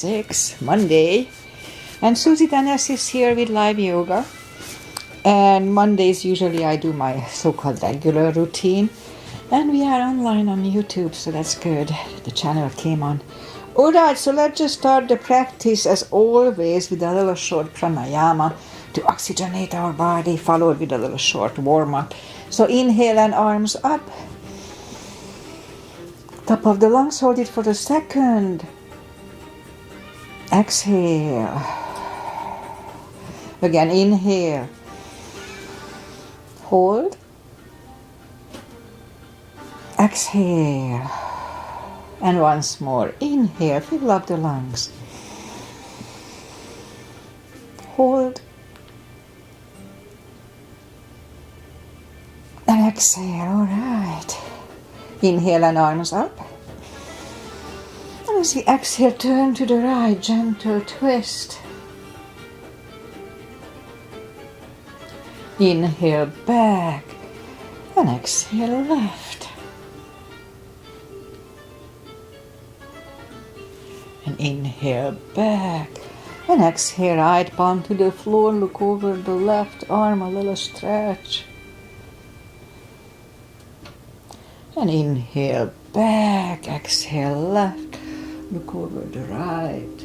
6, Monday. And Susie Denes is here with live yoga. And Mondays usually I do my so-called regular routine. And we are online on YouTube, so that's good. The channel came on. Alright, so let's just start the practice as always with a little short pranayama to oxygenate our body, followed with a little short warm-up. So inhale and arms up. Top of the lungs, hold it for a second. Exhale. Again, inhale. Hold. Exhale. And once more. Inhale, fill up the lungs. Hold. And exhale, all right. Inhale and arms up. And as you exhale, turn to the right, gentle twist. Inhale back and exhale left. And inhale back and exhale, right palm to the floor, look over the left arm, a little stretch. And inhale back, exhale left, look over the right.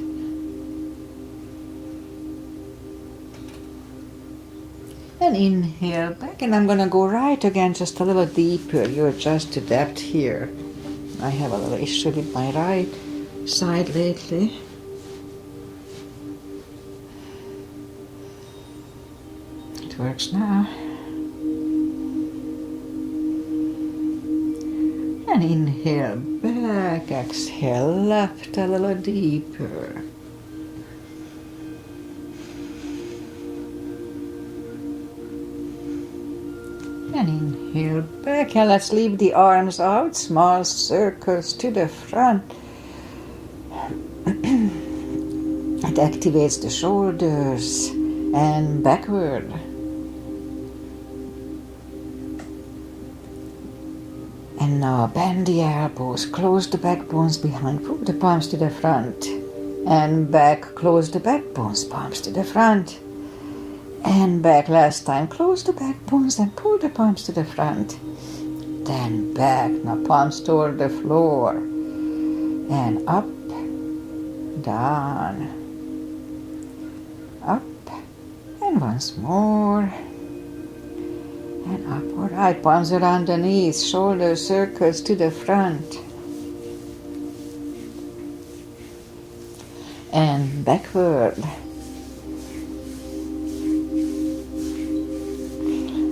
And inhale back, and I'm going to go right again, just a little deeper. You adjust to depth here. I have a little issue with my right side lately. It works now. And inhale back, exhale left, a little deeper. And inhale back, and let's leave the arms out, small circles to the front. It activates the shoulders and backward. And now bend the elbows, close the backbones behind, pull the palms to the front. And back, close the backbones, palms to the front. And back, last time, close the backbones and pull the palms to the front. Then back, now palms toward the floor. And up, down, up, and once more. And up, all right, palms around the knees, shoulder circles to the front. And backward.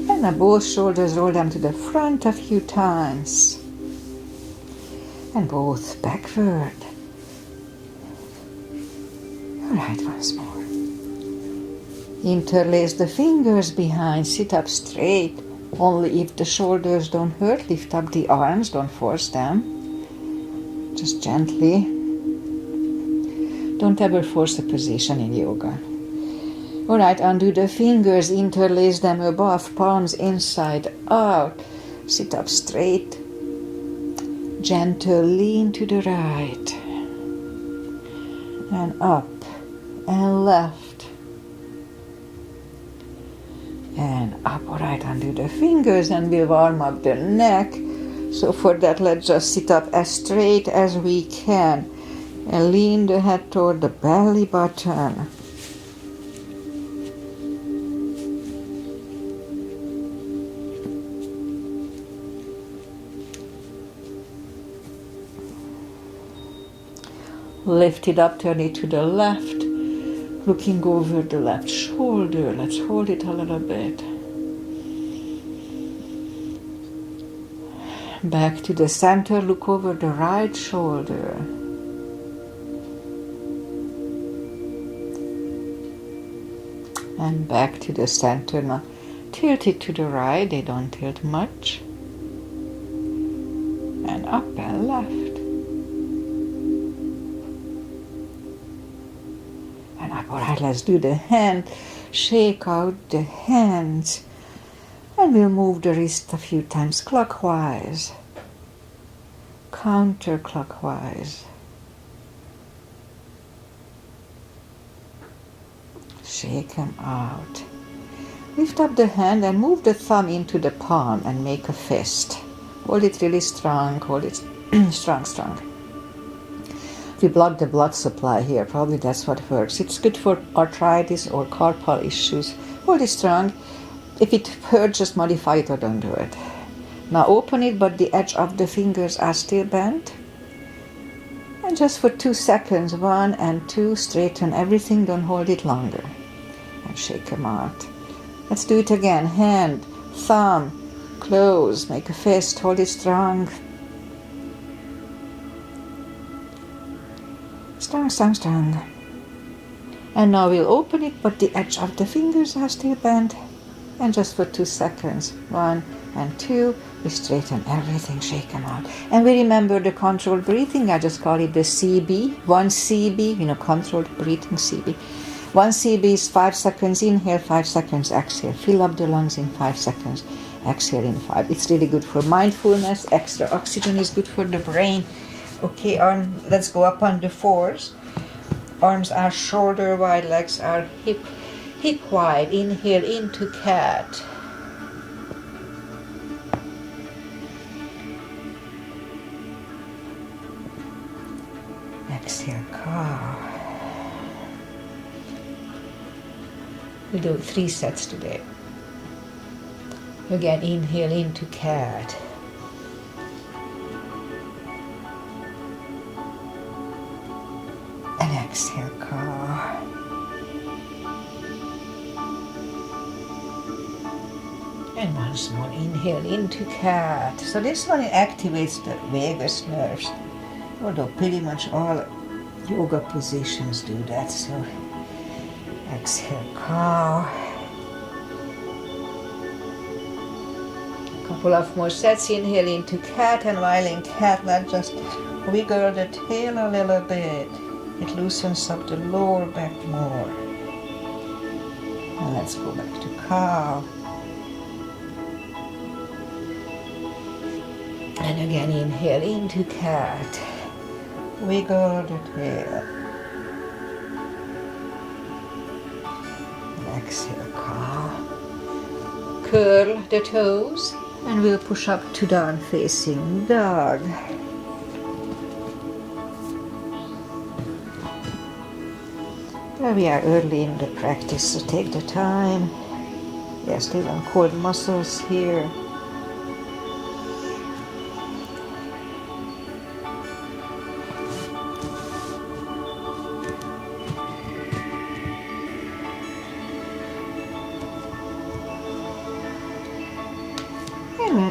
And now both shoulders, roll them to the front a few times. And both backward. All right, once more. Interlace the fingers behind, sit up straight. Only if the shoulders don't hurt, lift up the arms, don't force them. Just gently. Don't ever force a position in yoga. Alright, undo the fingers, interlace them above, palms inside out. Sit up straight. Gentle lean to the right. And up and left. And up, all right, undo the fingers and we'll warm up the neck. So for that, let's just sit up as straight as we can and lean the head toward the belly button. Lift it up, turn it to the left. Looking over the left shoulder, let's hold it a little bit. Back to the center, look over the right shoulder. And back to the center. Now tilt it to the right, they don't tilt much. And up and left. Alright, let's do the hand, shake out the hands, and we'll move the wrist a few times clockwise, counterclockwise. Shake them out. Lift up the hand and move the thumb into the palm and make a fist. Hold it really strong, hold it strong. We block the blood supply here, probably that's what works. It's good for arthritis or carpal issues. Hold it strong. If it hurts, just modify it or don't do it. Now open it, but the edge of the fingers are still bent. And just for 2 seconds, 1 and 2, straighten everything, don't hold it longer. And shake them out. Let's do it again. Hand, thumb, close, make a fist, hold it strong. Strong. And now we'll open it, but the edge of the fingers are still bent. And just for 2 seconds, 1 and 2, we straighten everything, shake them out. And we remember the controlled breathing. I just call it the CB. 1 CB, controlled breathing CB. 1 CB is 5 seconds inhale, 5 seconds exhale. Fill up the lungs in 5 seconds, exhale in 5. It's really good for mindfulness. Extra oxygen is good for the brain. Okay, let's go up on the 4s. Arms are shoulder wide, legs are hip wide. Inhale into cat. Exhale, cow. We'll do 3 sets today. Again, inhale into cat. And exhale, cow. And once more, inhale into cat. So this one activates the vagus nerves. Although pretty much all yoga positions do that. So exhale, cow. A couple of more sets. Inhale into cat, and while in cat, let's just wiggle the tail a little bit. It loosens up the lower back more. And let's go back to cow. And again, inhale into cat. Wiggle the tail. Exhale, cow. Curl the toes, and we'll push up to down facing dog. Well, we are early in the practice, so take the time. We are still on cold muscles here.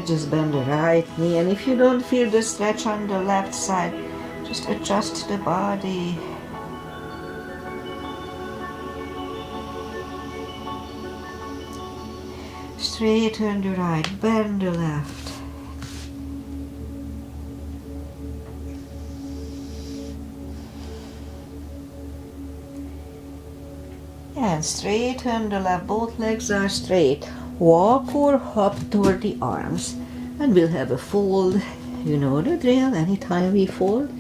Just bend the right knee, and if you don't feel the stretch on the left side, just adjust the body. Straighten the right, bend the left. And straighten the left, both legs are straight. Walk or hop toward the arms, and we'll have a fold. You know the drill. Anytime we fold,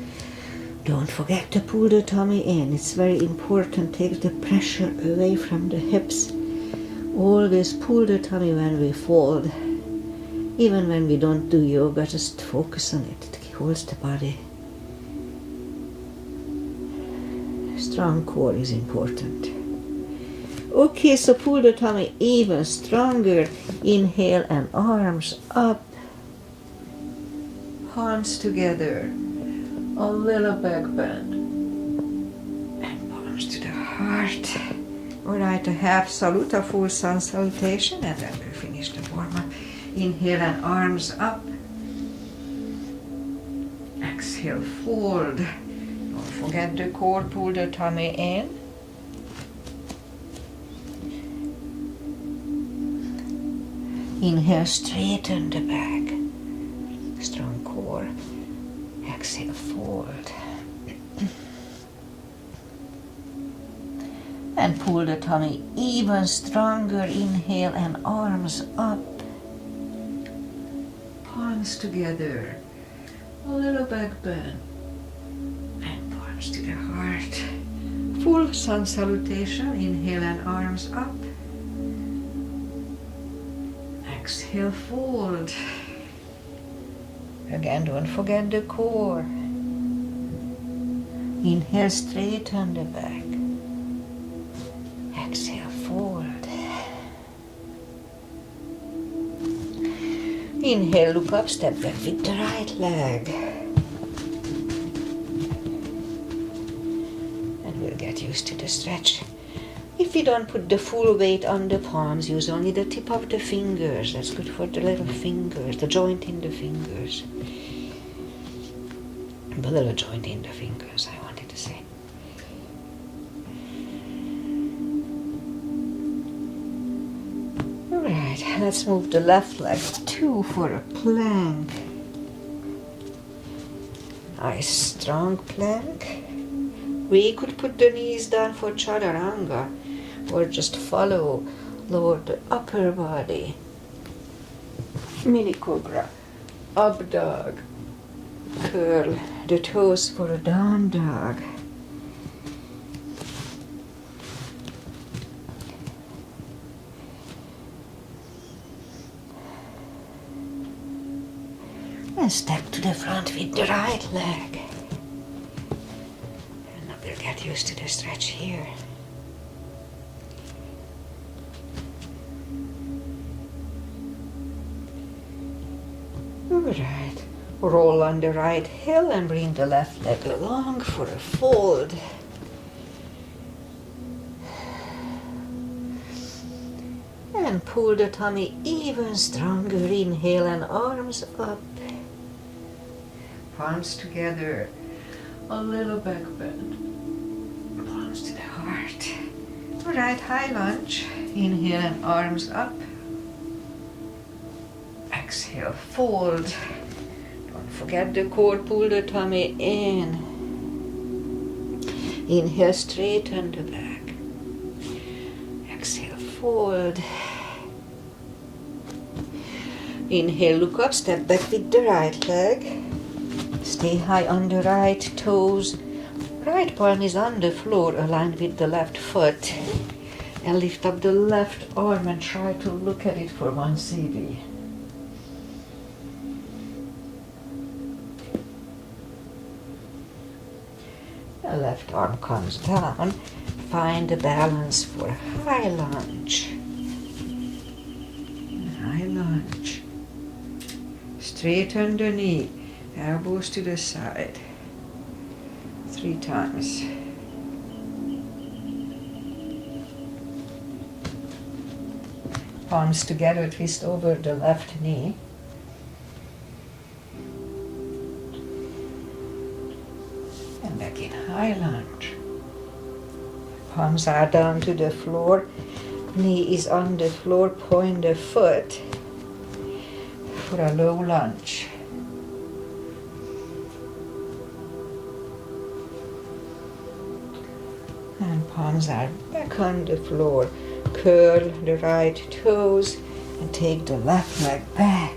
don't forget to pull the tummy in. It's very important. Take the pressure away from the hips. Always pull the tummy when we fold. Even when we don't do yoga, just focus on it. It holds the body. Strong core is important. Okay, so pull the tummy even stronger. Inhale and arms up. Palms together. A little back bend. And palms to the heart. Alright, a half salute, a full sun salutation, and then we'll finish the warm-up. Inhale and arms up. Exhale, fold. Don't forget the core, pull the tummy in. Inhale, straighten the back. Strong core. Exhale, fold. And pull the tummy even stronger. Inhale and arms up. Palms together. A little back bend. And palms to the heart. Full sun salutation. Inhale and arms up. Exhale, fold. Again, don't forget the core. Inhale, straighten the back. Exhale, fold. Inhale, look up, step back with the right leg. And we'll get used to the stretch. If you don't put the full weight on the palms, use only the tip of the fingers. That's good for the little fingers, the joint in the fingers. The little joint in the fingers, I wanted to say. Alright, let's move the left leg 2 for a plank. Nice strong plank. We could put the knees down for chaturanga or just follow, lower the upper body. Mini cobra, up dog, curl the toes for a down dog. And step to the front with the right leg. And now we'll get used to the stretch here. Alright, roll on the right heel and bring the left leg along for a fold. And pull the tummy even stronger. Inhale and arms up. Palms together. A little back bend. Palms to the heart. Alright, high lunge. Inhale and arms up. Exhale, fold. Don't forget the core, pull the tummy in. Inhale, straighten the back. Exhale, fold. Inhale, look up, step back with the right leg. Stay high on the right toes. Right palm is on the floor, aligned with the left foot. And lift up the left arm and try to look at it for 1 cb. The left arm comes down. Find the balance for high lunge. High lunge. Straighten the knee. Elbows to the side. 3 times. Palms together, twist over the left knee. And back in high lunge. Palms are down to the floor. Knee is on the floor, point the foot for a low lunge. And palms are back on the floor. Curl the right toes and take the left leg back.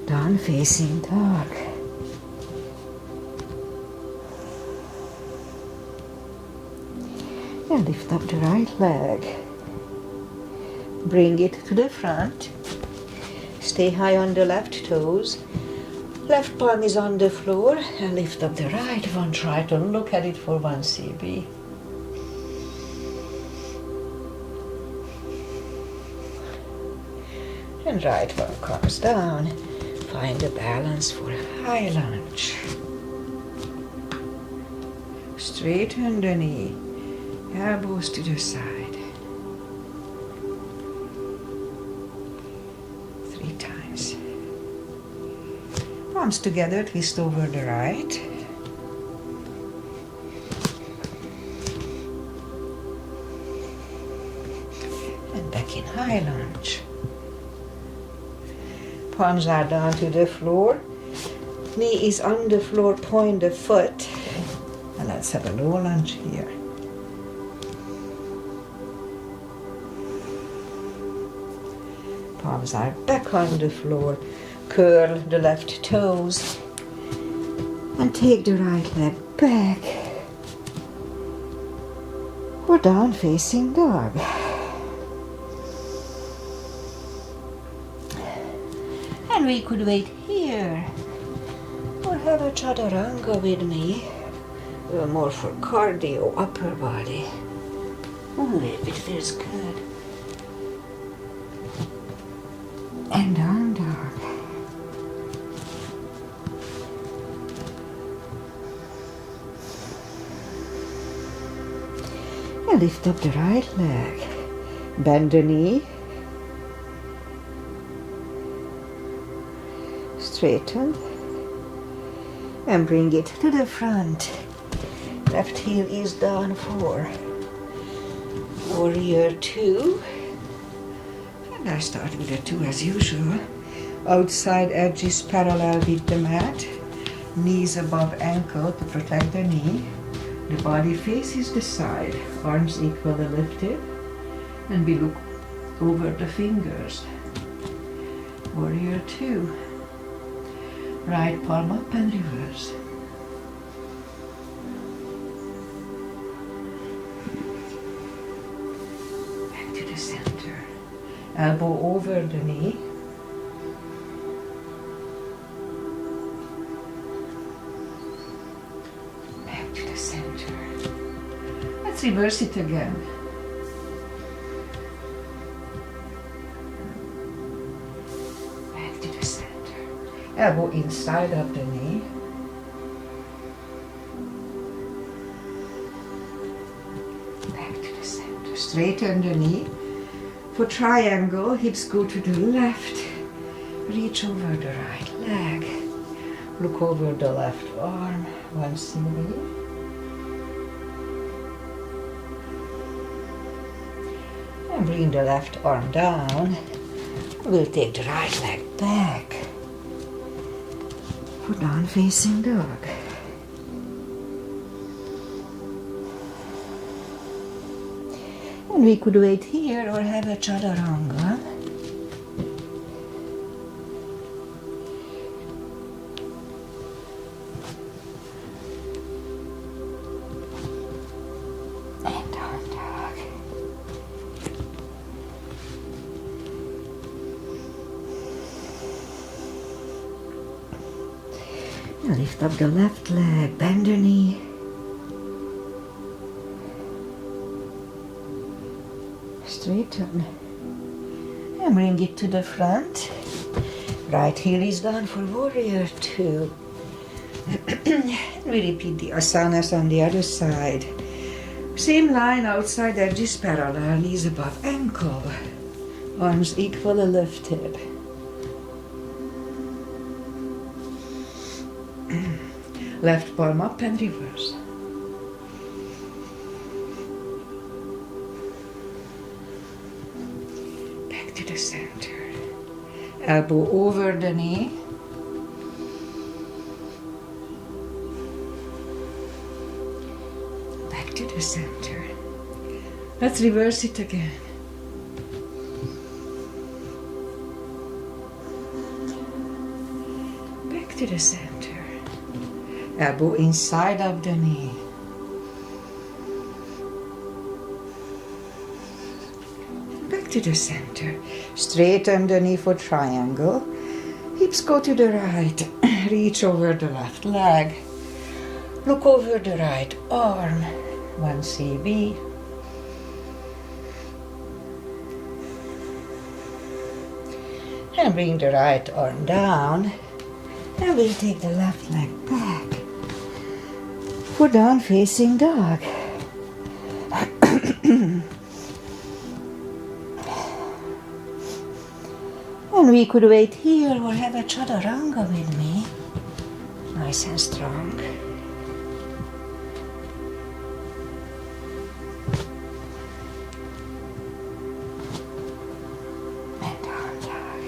Down facing dog. And lift up the right leg. Bring it to the front. Stay high on the left toes. Left palm is on the floor and lift up the right one. Try to look at it for 1 cb. And right one comes down. Find a balance for high lunge. Straighten the knee. Elbows to the side. 3 times. Palms together, twist over the right. And back in high lunge. Palms are down to the floor. Knee is on the floor, point the foot. And let's have a low lunge here. Palms are back on the floor. Curl the left toes. And take the right leg back. or down facing dog. And we could wait here or have a chaturanga with me, more for cardio, upper body. Only if it feels good. And down dog. And lift up the right leg. Bend the knee. Straighten. And bring it to the front. Left heel is down for warrior 2. And I start with a 2 as usual. Outside edges parallel with the mat. Knees above ankle to protect the knee. The body faces the side. Arms equally lifted. And we look over the fingers. Warrior 2. Right palm up and reverse. Back to the center. Elbow over the knee. Back to the center. Let's reverse it again. Back to the center. Elbow inside of the knee. Back to the center. Straighten the knee. For triangle, hips go to the left. Reach over the right leg. Look over the left arm. One CD. And bring the left arm down. We'll take the right leg back. For down facing dog. And we could wait here or have a chaturanga. And down dog. And lift up the left leg, bend the knee. Straighten. And bring it to the front. Right heel is down for warrior 2. We repeat the asanas on the other side. Same line, outside edges parallel, knees above ankle. Arms equally lifted. Left palm up and reverse. Back to the center. Elbow over the knee. Back to the center. Let's reverse it again. Back to the center. Elbow inside of the knee. Back to the center. Straighten the knee for triangle. Hips go to the right. Reach over the left leg. Look over the right arm. 1 CB. And bring the right arm down. And we'll take the left leg back. For down facing dog. And we could wait here or have a chaturanga with me. Nice and strong. And down dog.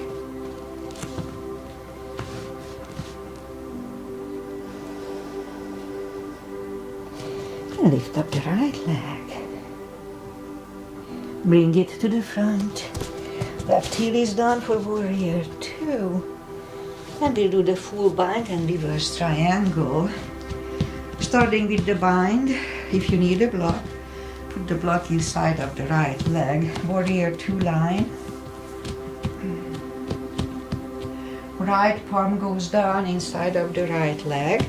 And lift up the right leg. Bring it to the front. Left heel is down for warrior 2. And we'll do the full bind and reverse triangle. Starting with the bind, if you need a block, Put the block inside of the right leg. Warrior two line. Right palm goes down inside of the right leg.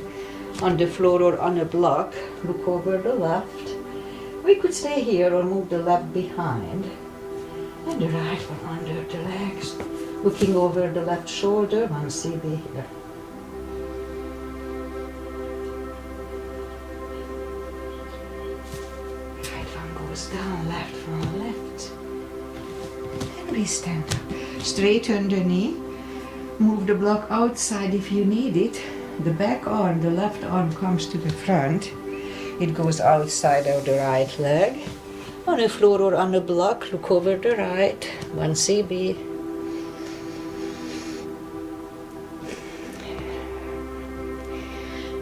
On the floor or on a block. Look over the left. We could stay here or move the left behind. And the right one under the legs. Looking over the left shoulder, one CB here. Right one goes down, left one left. And we stand up. Straighten the knee. Move the block outside if you need it. The back arm, the left arm comes to the front. It goes outside of the right leg. On the floor or on the block, look over the right, one CB.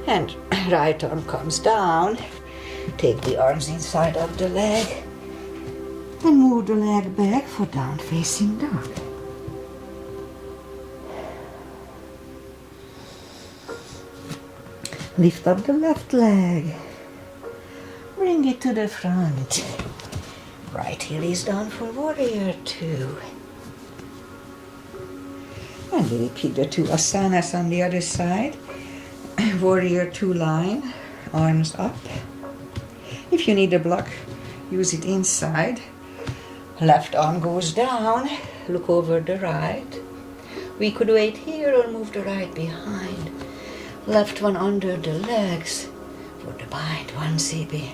And right arm comes down. Take the arms inside of the leg. And move the leg back for down facing dog. Lift up the left leg. Bring it to the front. Right heel is down for warrior two. And we repeat the two asanas on the other side. Warrior two line, arms up. If you need a block, use it inside. Left arm goes down, look over the right. We could wait here or move the right behind. Left one under the legs for the bind, one CB.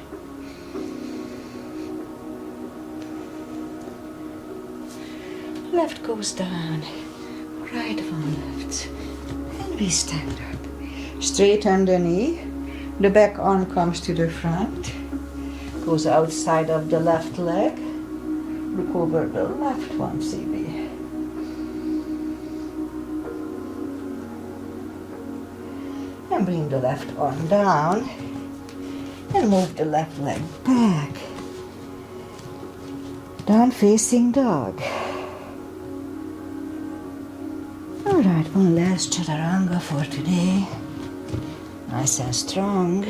Left goes down, right one left, and we stand up. Straighten the knee, the back arm comes to the front, goes outside of the left leg, look over the left one CB. And bring the left arm down and move the left leg back. Down facing dog. Alright, one last chaturanga for today. Nice and strong.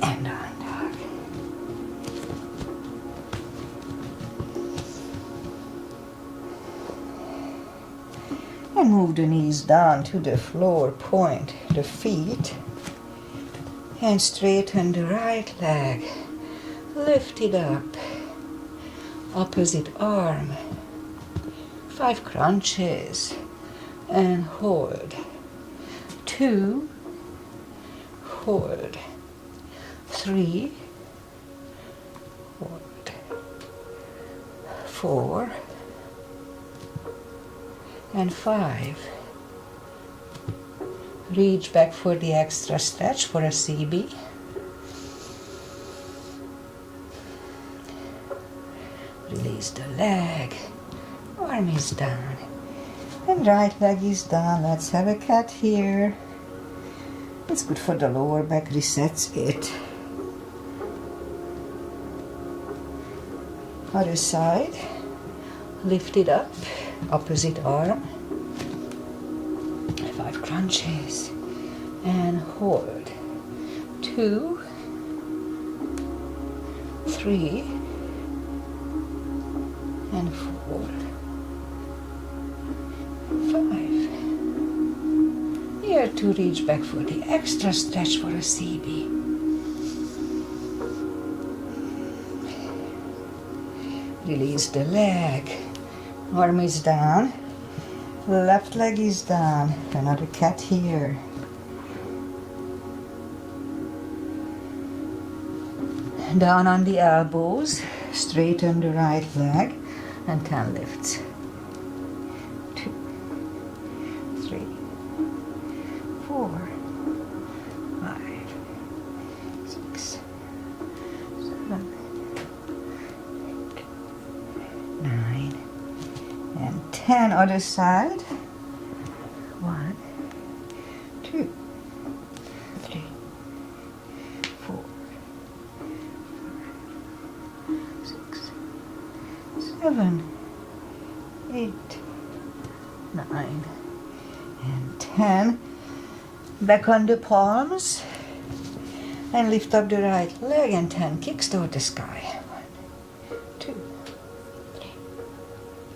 And down dog. And move the knees down to the floor, point the feet. And straighten the right leg. Lift it up. Opposite arm. 5 crunches. And hold. 2. Hold. 3. Hold. 4. And 5. Reach back for the extra stretch for a CB. Release the leg. Arm is down. And right leg is down. Let's have a cat here. It's good for the lower back, resets it. Other side. Lift it up. Opposite arm. 5 crunches and hold. 2, 3, and 4, 5. Here to reach back for the extra stretch for a CB. Release the leg. Arm is down. Left leg is down. Another cat here. Down on the elbows. Straighten the right leg. And 10 lifts. 2, 3, 4, 5, 6, 7, 8, 9, and 10. Other side. 1, 2, 3, 4, 5, 6, 7, 8, 9, and 10. Back on the palms and lift up the right leg and 10. Kicks toward the sky. 1, 2, 3,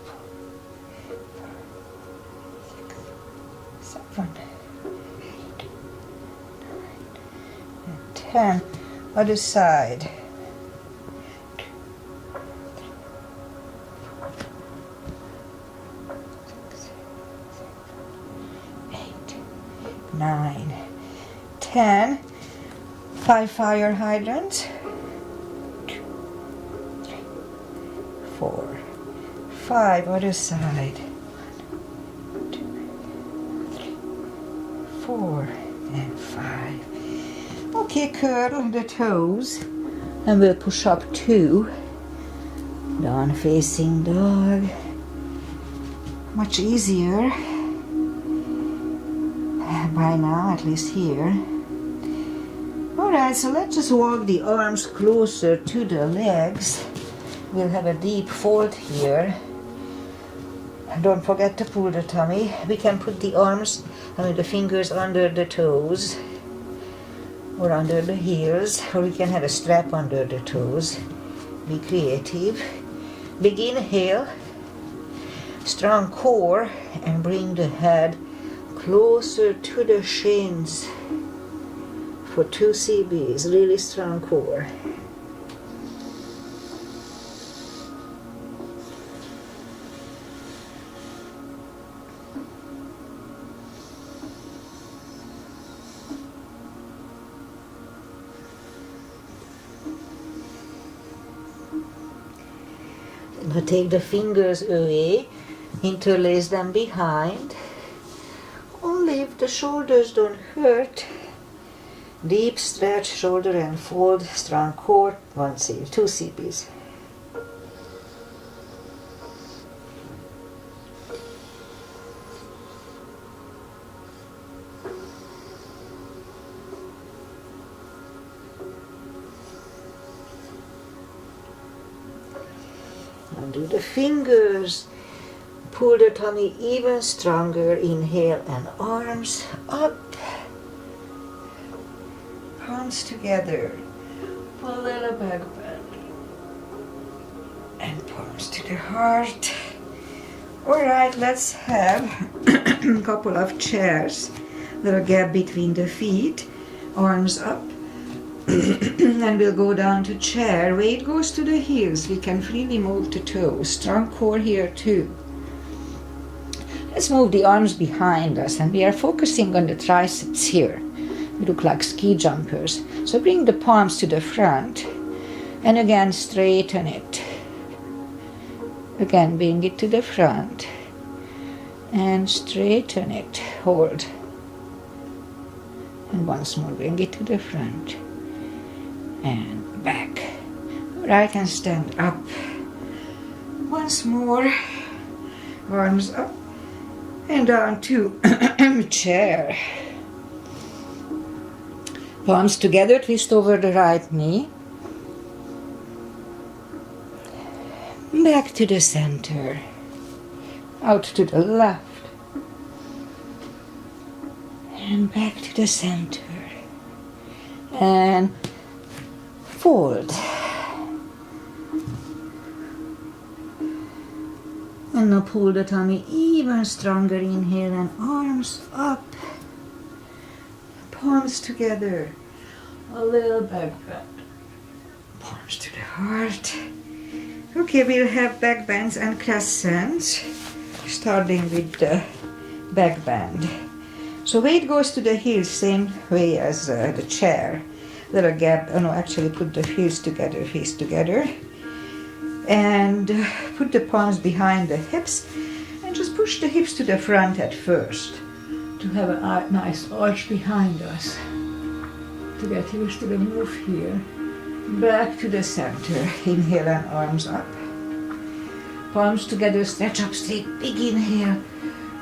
4, 5, 6, 7, 8, 9, and 10. Other side. 2, 3, 4, 6, 7, 8, 9, 10. 5 fire hydrants. 2, 3, 4, 5. Other side. 1, 2, 3, 4, and 5. Okay, curl the toes and we'll push up 2. Down facing dog. Much easier by now, at least here. Alright, so let's just walk the arms closer to the legs. We'll have a deep fold here. Don't forget to pull the tummy. We can put the arms, the fingers under the toes or under the heels, or we can have a strap under the toes. Be creative. Big inhale, strong core, and bring the head closer to the shins for 2 CBs, really strong core. Now take the fingers away, interlace them behind. Only if the shoulders don't hurt. Deep stretch, shoulder and fold, strong core, 1 CB, 2 CBs. Undo the fingers, pull the tummy even stronger, inhale and arms up. Palms together, pull a little back bend, and palms to the heart. Alright, let's have a couple of chairs, little gap between the feet, arms up, and we'll go down to chair. Weight goes to the heels, we can freely move the toes, strong core here too. Let's move the arms behind us, and we are focusing on the triceps here. We look like ski jumpers. So bring the palms to the front and again straighten it. Again bring it to the front and straighten it. Hold. And once more bring it to the front and back. Right, and stand up. Once more. Arms up and down to chair. Palms together, twist over the right knee. Back to the center. Out to the left. And back to the center. And fold. And now pull the tummy even stronger. Inhale and arms up. Palms together, a little back bend, palms to the heart. Okay, we'll have back bends and crescents, starting with the back bend. So weight goes to the heels, same way as the chair. Little gap, actually put the heels together, face together. And put the palms behind the hips, and just push the hips to the front at first, to have a nice arch behind us, to get used to the move here. Back to the center, inhale and arms up. Palms together, stretch up straight, big inhale,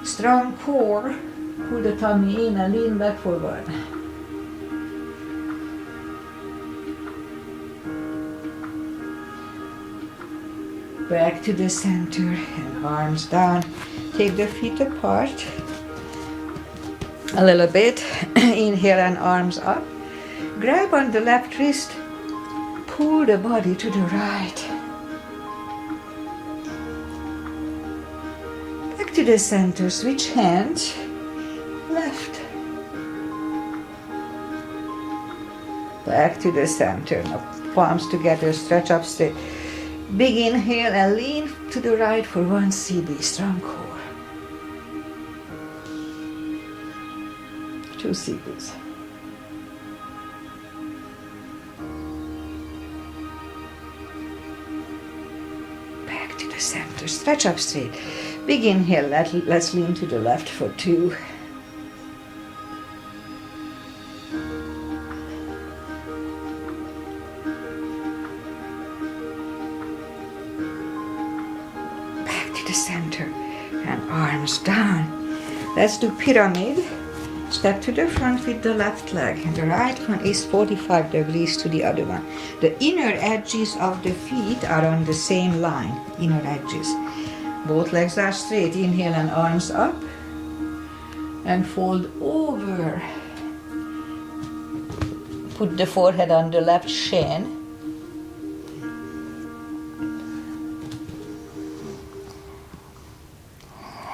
strong core, pull the tummy in and lean back forward. Back to the center and arms down. Take the feet apart. a little bit. Inhale and arms up. Grab on the left wrist. Pull the body to the right. Back to the center. Switch hands. Left. Back to the center. Now palms together. Stretch up straight. Big inhale and lean to the right for 1 CB. Strong core. 2 CBs. Back to the center. Stretch up straight. Big inhale. Let's lean to the left for 2. Center and arms down. Let's do pyramid. Step to the front with the left leg, and the right one is 45 degrees to the other one. The inner edges of the feet are on the same line. Inner edges. Both legs are straight. Inhale and arms up and fold over. Put the forehead on the left shin.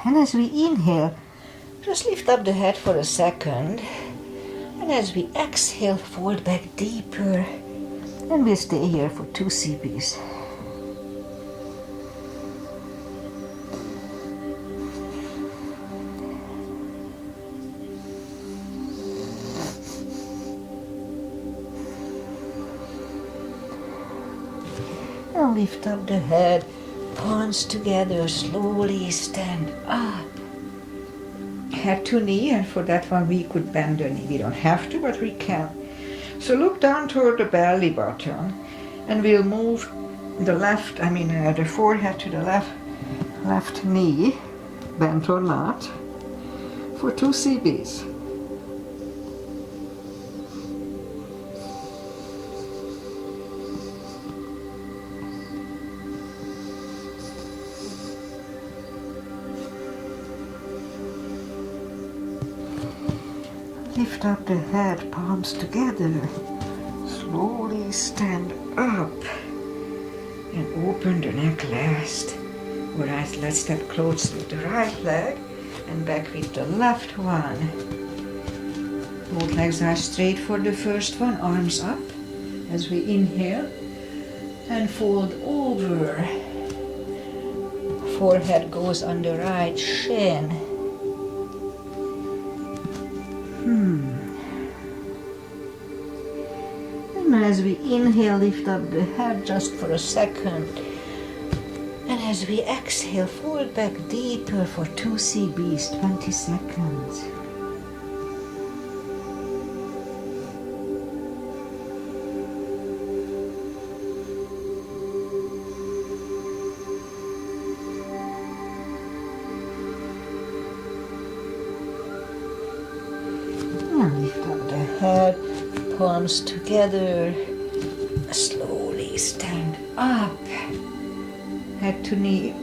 And as we inhale, just lift up the head for a second. And as we exhale, fold back deeper. And we'll stay here for 2 CBs. And lift up the head. Palms together, slowly stand up. Head to knee, and for that one we could bend the knee. We don't have to, but we can. So look down toward the belly button, and we'll move the forehead to the left knee, bent or not, for 2 CBs. Lift up the head, palms together. Slowly stand up and open the neck last. Alright, let's step close with the right leg and back with the left one. Both legs are straight for the first one, arms up as we inhale and fold over. Forehead goes on the right shin. And as we inhale, lift up the head just for a second. And as we exhale, fold back deeper for 2 CBs, 20 seconds. And lift up the head. Palms together, slowly stand up, head to knee,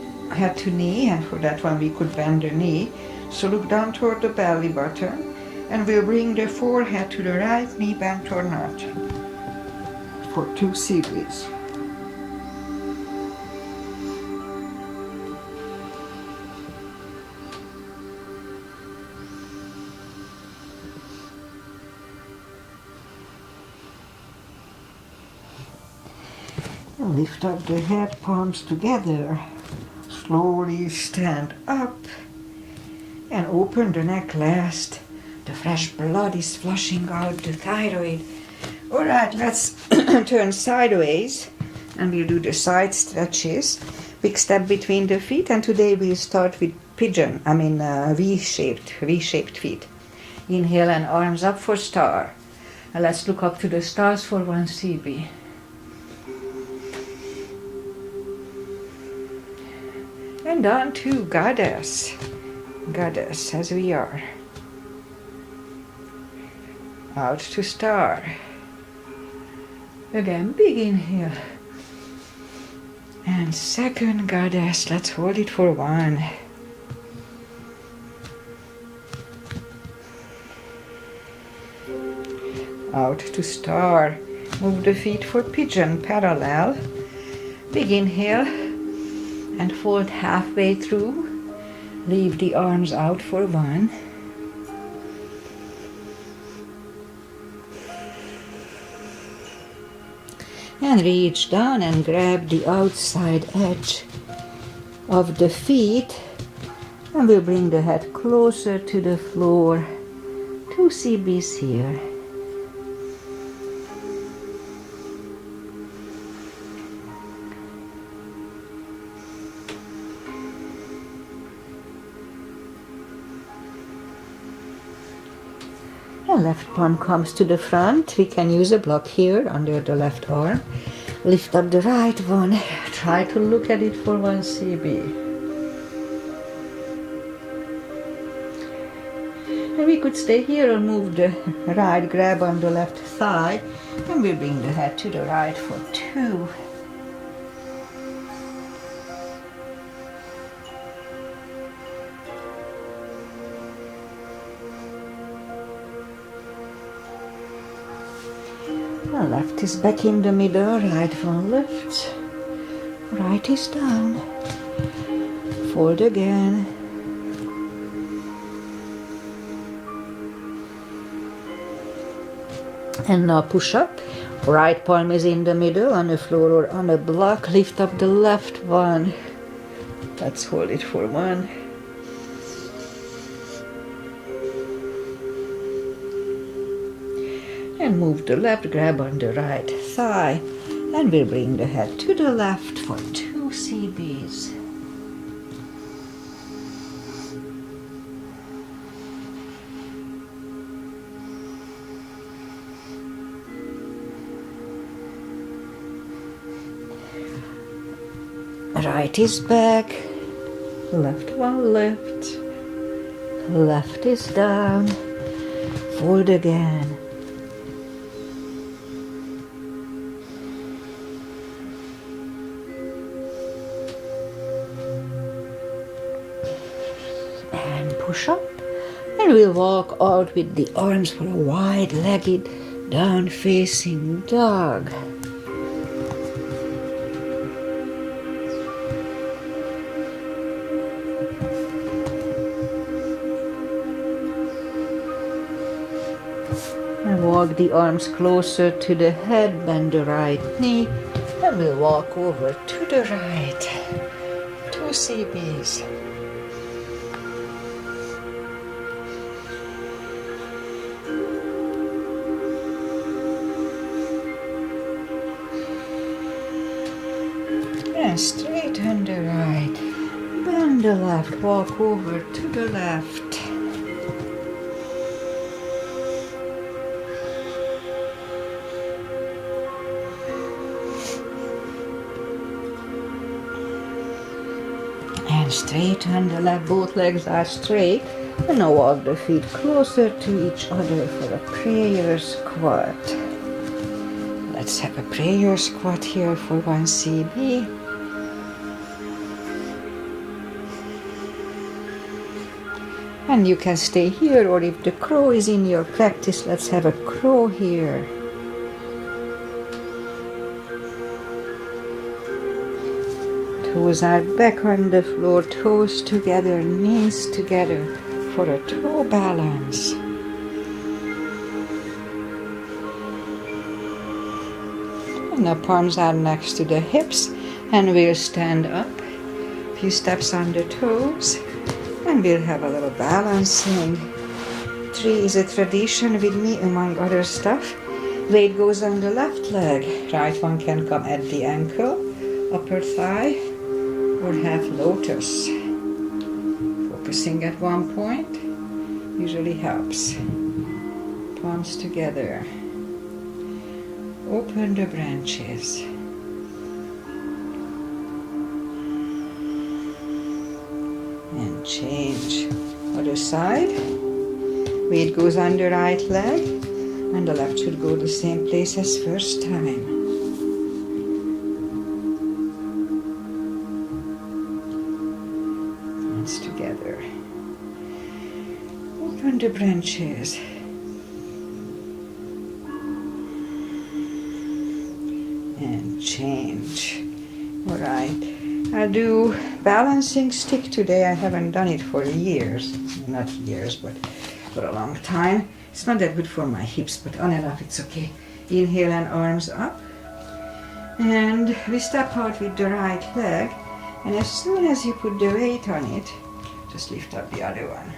and for that one we could bend the knee. So look down toward the belly button, and we'll bring the forehead to the right knee, bent or not, for 2 CBs. Lift up the head, palms together. Slowly stand up and open the neck last. The fresh blood is flushing out the thyroid. Alright, let's turn sideways and we'll do the side stretches. Big step between the feet, and today we'll start with V-shaped feet. Inhale and arms up for star. And let's look up to the stars for 1 CB. And on to goddess as we are. Out to star. Again, big inhale. And second goddess, let's hold it for 1. out to star. Move the feet for pigeon parallel. Big inhale and fold halfway through. Leave the arms out for 1. And reach down and grab the outside edge of the feet. And we'll bring the head closer to the floor. 2 CBs here. The left palm comes to the front. We can use a block here under the left arm. Lift up the right one. Try to look at it for 1 CB. And we could stay here or move the right, grab on the left thigh, and we bring the head to the right for 2. The left is back in the middle, right one lifts, right is down. Fold again. And now push up. Right palm is in the middle on the floor or on a block. Lift up the left one. Let's hold it for 1. And move the left, grab on the right thigh, and we'll bring the head to the left for 2 CBs. Right is back, left one lift, left is down, fold again. Push up, and we'll walk out with the arms for a wide-legged down-facing dog. And walk the arms closer to the head, bend the right knee, and we'll walk over to the right. 2 CBs. And straighten the right, bend the left, walk over to the left. And straighten the left, both legs are straight. And now walk the feet closer to each other for a prayer squat. Let's have a prayer squat here for 1 CB. And you can stay here, or if the crow is in your practice, let's have a crow here. Toes are back on the floor, toes together, knees together for a toe balance. And the palms are next to the hips, and we'll stand up. A few steps on the toes. And we'll have a little balancing. 3 is a tradition with me, among other stuff. Weight goes on the left leg. Right one can come at the ankle, upper thigh, or half lotus. Focusing at one point usually helps. Palms together. Open the branches. And change. Other side. Weight goes on the right leg, and the left should go the same place as first time. Hands together. Open the branches. change. All right. I'll do balancing stick today. I haven't done it for years. Not years, but for a long time. It's not that good for my hips, but on and off it's okay. Inhale and arms up. And we step out with the right leg. And as soon as you put the weight on it, just lift up the other one.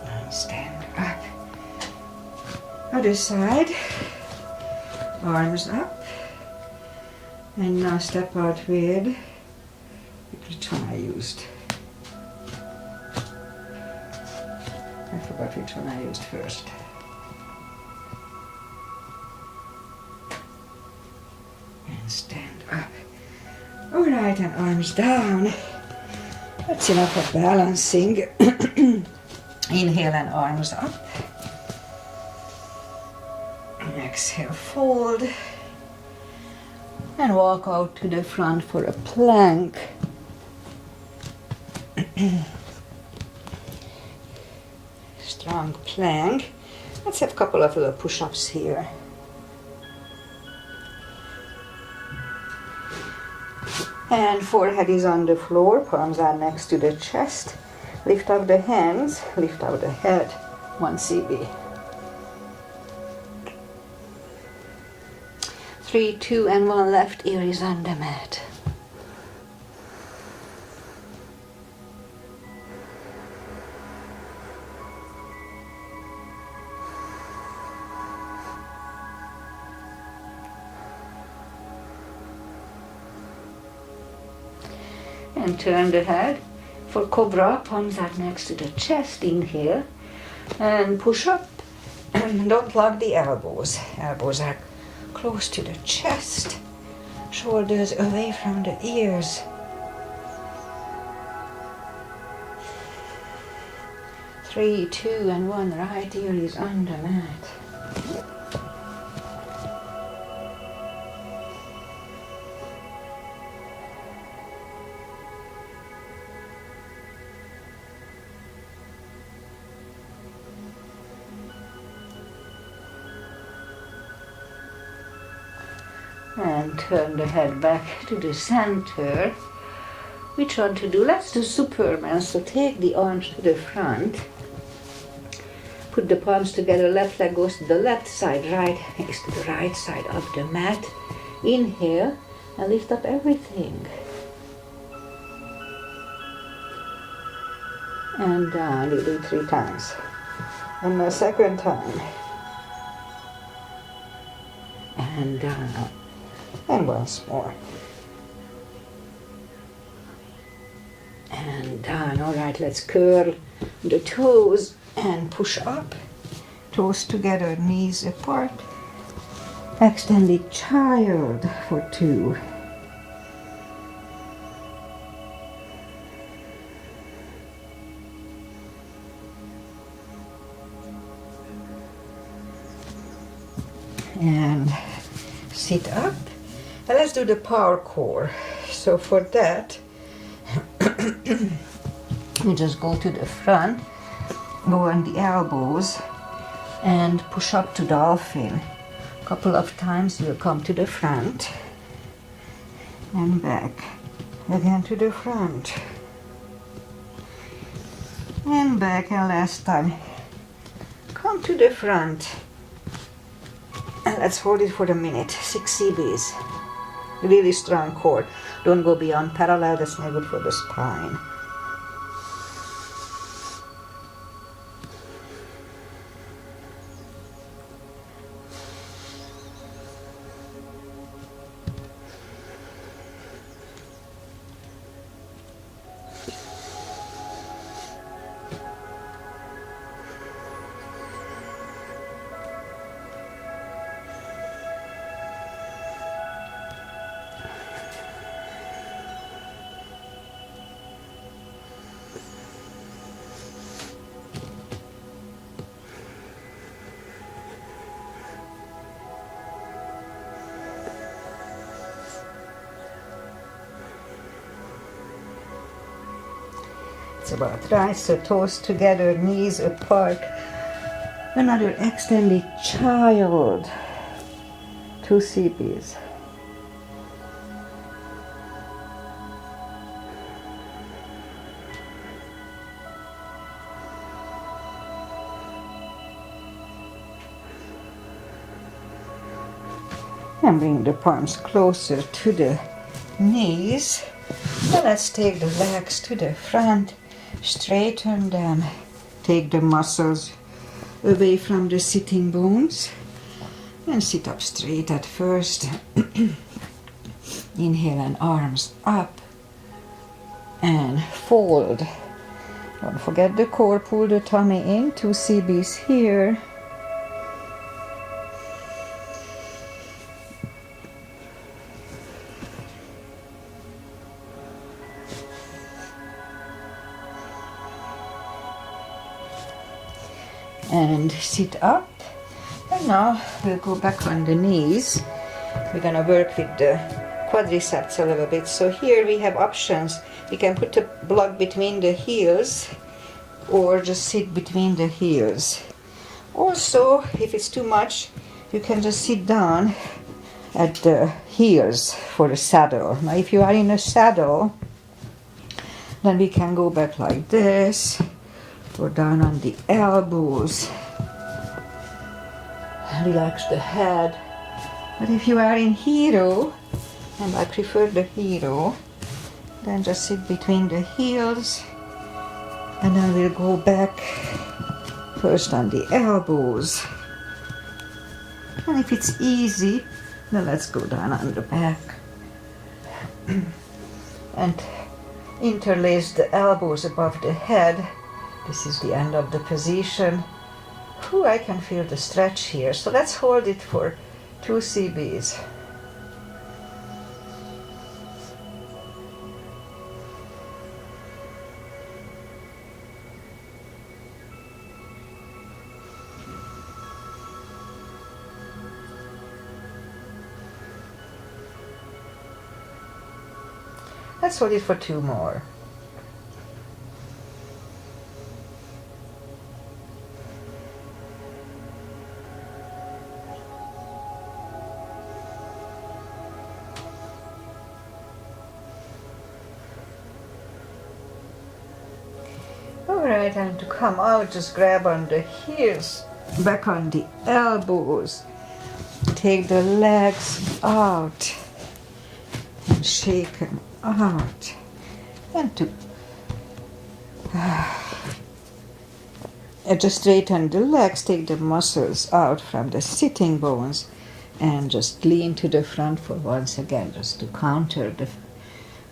And stand up. Other side. Arms up. And now step out with which one I used. I forgot which one I used first. And stand up. Alright, and arms down. That's enough of balancing. Inhale and arms up. Exhale, fold. And walk out to the front for a plank. Strong plank. Let's have a couple of little push-ups here. And forehead is on the floor, palms are next to the chest. Lift up the hands, lift up the head. 1 CB. 3, 2, and 1 left ear is on the mat. And turn the head for cobra. Palms are next to the chest. Inhale and push up. Don't lock the elbows. Elbows are close to the chest. Shoulders away from the ears. Three, 2, and 1 right ear is on the mat. And turn the head back to the center. Which one to do? Let's do Superman. So take the arms to the front. Put the palms together. Left leg goes to the left side. Right is to the right side of the mat. Inhale and lift up everything. And down. You do 3 times. And the second time. And down. And once more. And down. All right, let's curl the toes and push up. Toes together, knees apart. Extended child for 2. And sit up. And let's do the power core. So for that, you just go to the front, go on the elbows, and push up to dolphin. A couple of times you'll come to the front, and back, again to the front, and back, and last time, come to the front. And let's hold it for a minute. 6 CBs. Really strong core. Don't go beyond parallel, that's not good for the spine. It's about right, so toes together, knees apart. Another extended child. 2 CBs. And bring the palms closer to the knees. Now let's take the legs to the front, straighten them, take the muscles away from the sitting bones, and sit up straight at first. Inhale and arms up, and fold. Don't forget the core, pull the tummy in, 2 CBs here. And sit up. And now we'll go back on the knees. We're gonna work with the quadriceps a little bit. So here we have options. We can put a block between the heels or just sit between the heels. Also, if it's too much, you can just sit down at the heels for the saddle. Now if you are in a saddle, then we can go back like this, or down on the elbows. Relax the head. But if you are in hero, and I prefer the hero, then just sit between the heels, and then we'll go back first on the elbows. And if it's easy, then let's go down on the back and interlace the elbows above the head. This is the end of the position. Ooh, I can feel the stretch here. So let's hold it for 2 CBs. Let's hold it for 2 more. Alright, and to come out, just grab on the heels, back on the elbows. Take the legs out and shake them out. And to just straighten the legs, take the muscles out from the sitting bones, and just lean to the front for once again, just to counter the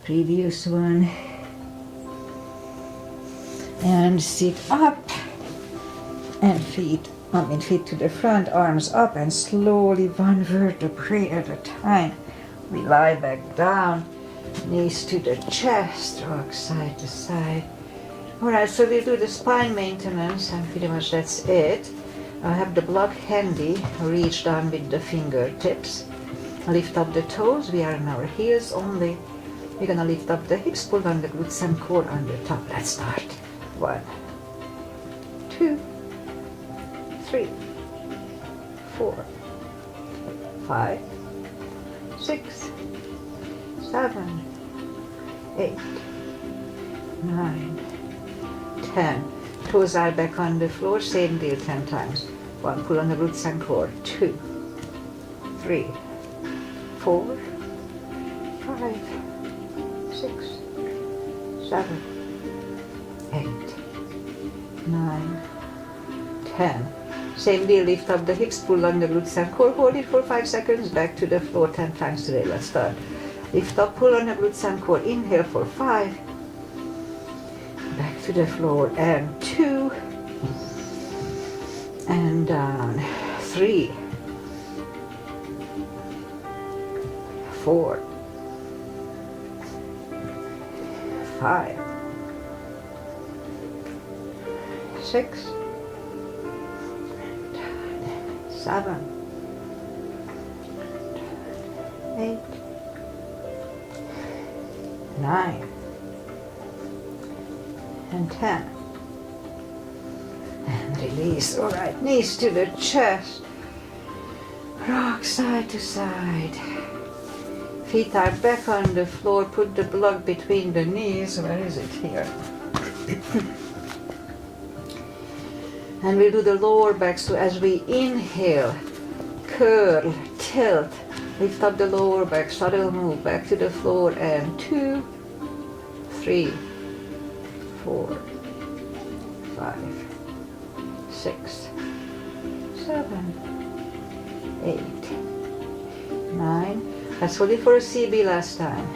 previous one. And sit up, and feet to the front, arms up, and slowly one vertebrae at a time. We lie back down, knees to the chest, rock side to side. Alright, so we'll do the spine maintenance, and pretty much that's it. I have the block handy, reach down with the fingertips. Lift up the toes, we are on our heels only. We're gonna lift up the hips, pull on the glutes and core on the top. Let's start. 1, 2, 3, 4, 5, 6, 7, 8, 9, 10. Toes are back on the floor, same deal 10 times. 1, pull on the glutes and core. 2, 3, 4, 5, 6, 7, 8, 9, 10. Same deal, lift up the hips, pull on the glutes and core, hold it for 5 seconds, back to the floor 10 times today. Let's start. Lift up, pull on the glutes and core, inhale for 5, back to the floor, and 2, and down, 3, 4, 5, 6, 7, 8, 9, and 10. And release. All right, knees to the chest. Rock side to side. Feet are back on the floor. Put the block between the knees. Where is it? Here. And we'll do the lower back. So as we inhale, curl, tilt, lift up the lower back, subtle move back to the floor, and 2, 3, 4, 5, 6, 7, 8, 9. Let's hold it for a CB last time.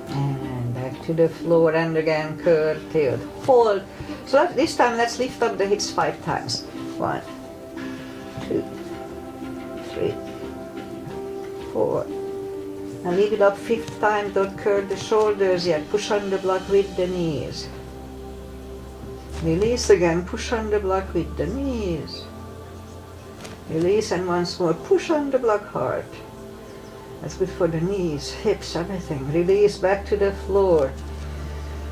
And back to the floor, and again curl, tilt, hold. So this time let's lift up the hips 5 times. 1, 2, 3, 4. And leave it up 5th time. Don't curl the shoulders yet. Push on the block with the knees. Release again. Push on the block with the knees. Release, and once more. Push on the block hard. That's good for the knees, hips, everything. Release back to the floor.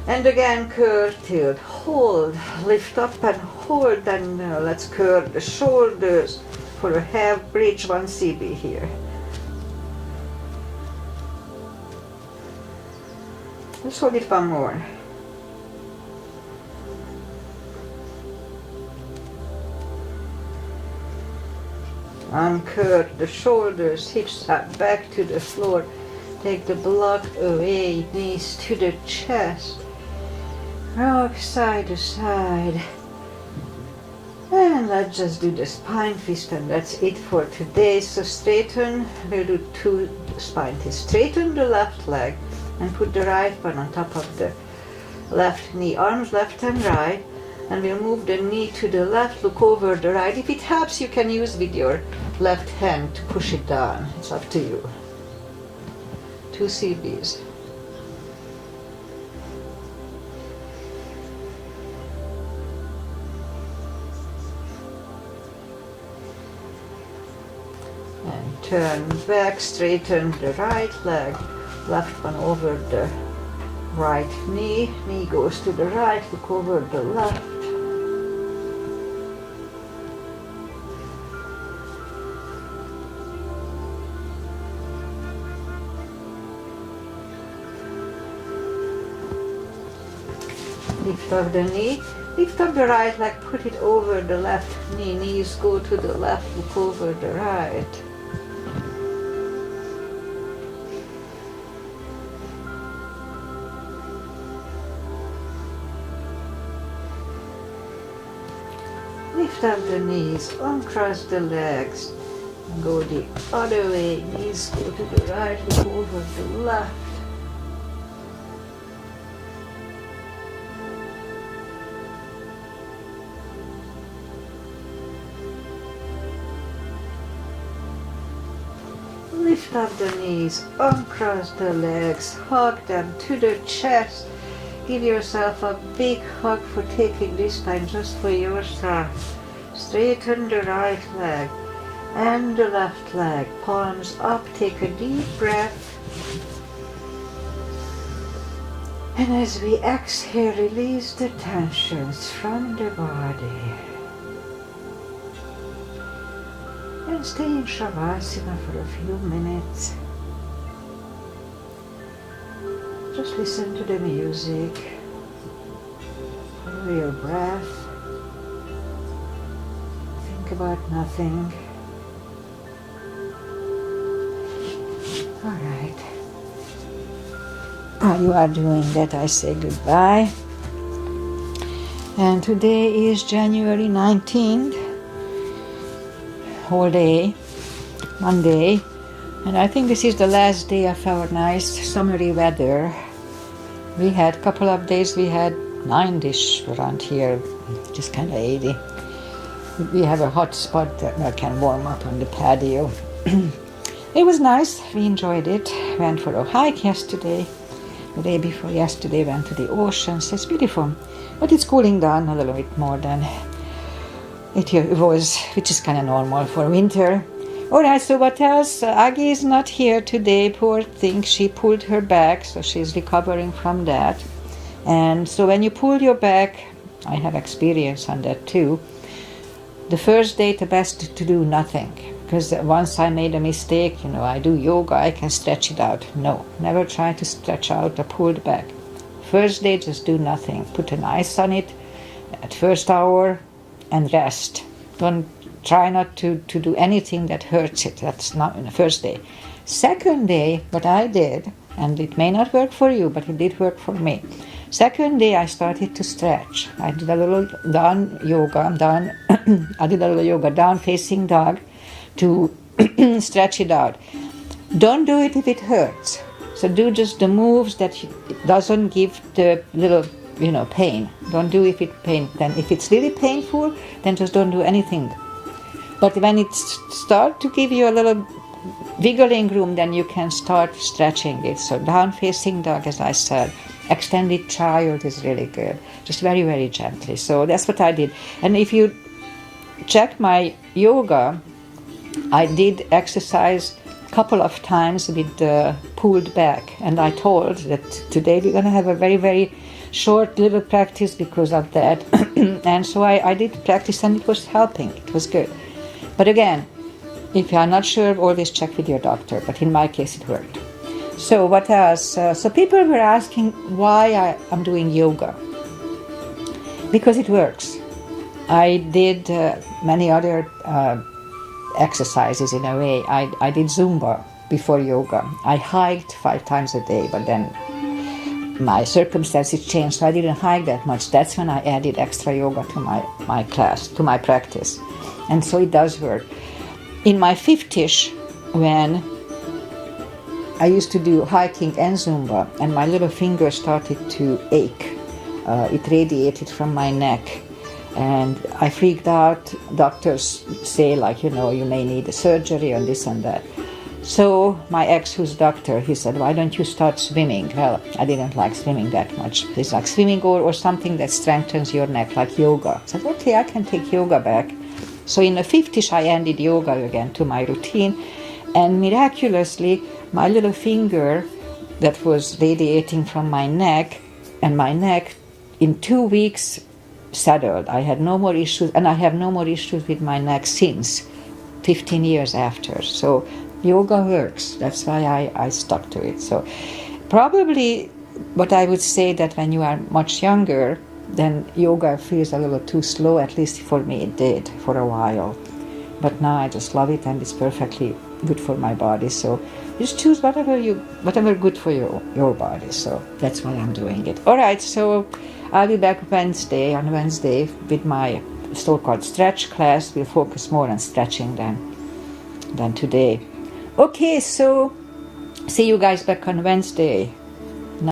And again, curl, tilt, hold, lift up and hold, and let's curl the shoulders for a half bridge, 1 CB here. Let's hold it 1 more. Uncurl the shoulders, hips up back to the floor. Take the block away, knees to the chest. Rock side to side. And let's just do the spine twist, and that's it for today. So straighten, we'll do 2 spine twists. Straighten the left leg and put the right one on top of the left knee. Arms left and right. And we'll move the knee to the left, look over the right. If it helps, you can use with your left hand to push it down. It's up to you. 2 CBs. And turn back, straighten the right leg, left one over the right knee. Knee goes to the right, look over the left. Lift up the knee, lift up the right leg, put it over the left knee, knees go to the left, look over the right. Lift up the knees, uncross the legs, go the other way, knees go to the right, look over the left. Lift up the knees, uncross the legs, hug them to the chest. Give yourself a big hug for taking this time just for yourself. Straighten the right leg and the left leg. Palms up, take a deep breath. And as we exhale, release the tensions from the body. And stay in Shavasana for a few minutes. Just listen to the music. Follow your breath. Think about nothing. All right. While you are doing that, I say goodbye. And today is January 19th. Whole day, Monday, and I think this is the last day of our nice summery weather. We had a couple of days, we had 9-ish around here, just kind of 80. We have a hot spot that can warm up on the patio. It was nice, we enjoyed it. Went for a hike yesterday. The day before yesterday went to the ocean, so it's beautiful. But it's cooling down a little bit more than it was, which is kind of normal for winter. Alright, so what else? Aggie is not here today, poor thing. She pulled her back, so she's recovering from that. And so when you pull your back, I have experience on that too. The first day, the best to do nothing. Because once I made a mistake, I do yoga, I can stretch it out. No, never try to stretch out a pulled back. First day, just do nothing. Put an ice on it at first hour and rest. Don't try not to do anything that hurts it. That's not in the first day. Second day, what I did, and it may not work for you, but it did work for me. Second day, I started to stretch. I did a little down yoga, down facing dog to stretch it out. Don't do it if it hurts. So do just the moves that doesn't give the little, pain. Don't do if it pain. Then if it's really painful, then just don't do anything. But when it starts to give you a little wiggling room, then you can start stretching it. So down facing dog, as I said. Extended child is really good. Just very, very gently. So that's what I did. And if you check my yoga, I did exercise a couple of times with the pulled back. And I told that today we're going to have a very, very short little practice because of that. And so I did practice and it was helping. It was good. But again, if you are not sure, always check with your doctor. But in my case, it worked. So what else? So people were asking why I'm doing yoga. Because it works. I did many other exercises in a way. I did Zumba before yoga. I hiked 5 times a day, but then my circumstances changed, so I didn't hike that much. That's when I added extra yoga to my class, to my practice. And so it does work. In my 50s, when I used to do hiking and Zumba, and my little finger started to ache. It radiated from my neck, and I freaked out. Doctors say, you may need a surgery and this and that. So my ex, who's doctor, he said, why don't you start swimming? Well, I didn't like swimming that much. It's like swimming or something that strengthens your neck, like yoga. I said, okay, I can take yoga back. So in the 50s, I added yoga again to my routine, and miraculously, my little finger that was radiating from my neck, and my neck in 2 weeks settled. I had no more issues, and I have no more issues with my neck since 15 years after. So yoga works. That's why I stuck to it. So probably what I would say that when you are much younger, then yoga feels a little too slow. At least for me it did for a while. But now I just love it, and it's perfectly good for my body. So just choose whatever good for your body. So that's why I'm doing it. All right, so I'll be back on Wednesday with my so-called stretch class. We'll focus more on stretching than today. Okay, so see you guys back on Wednesday.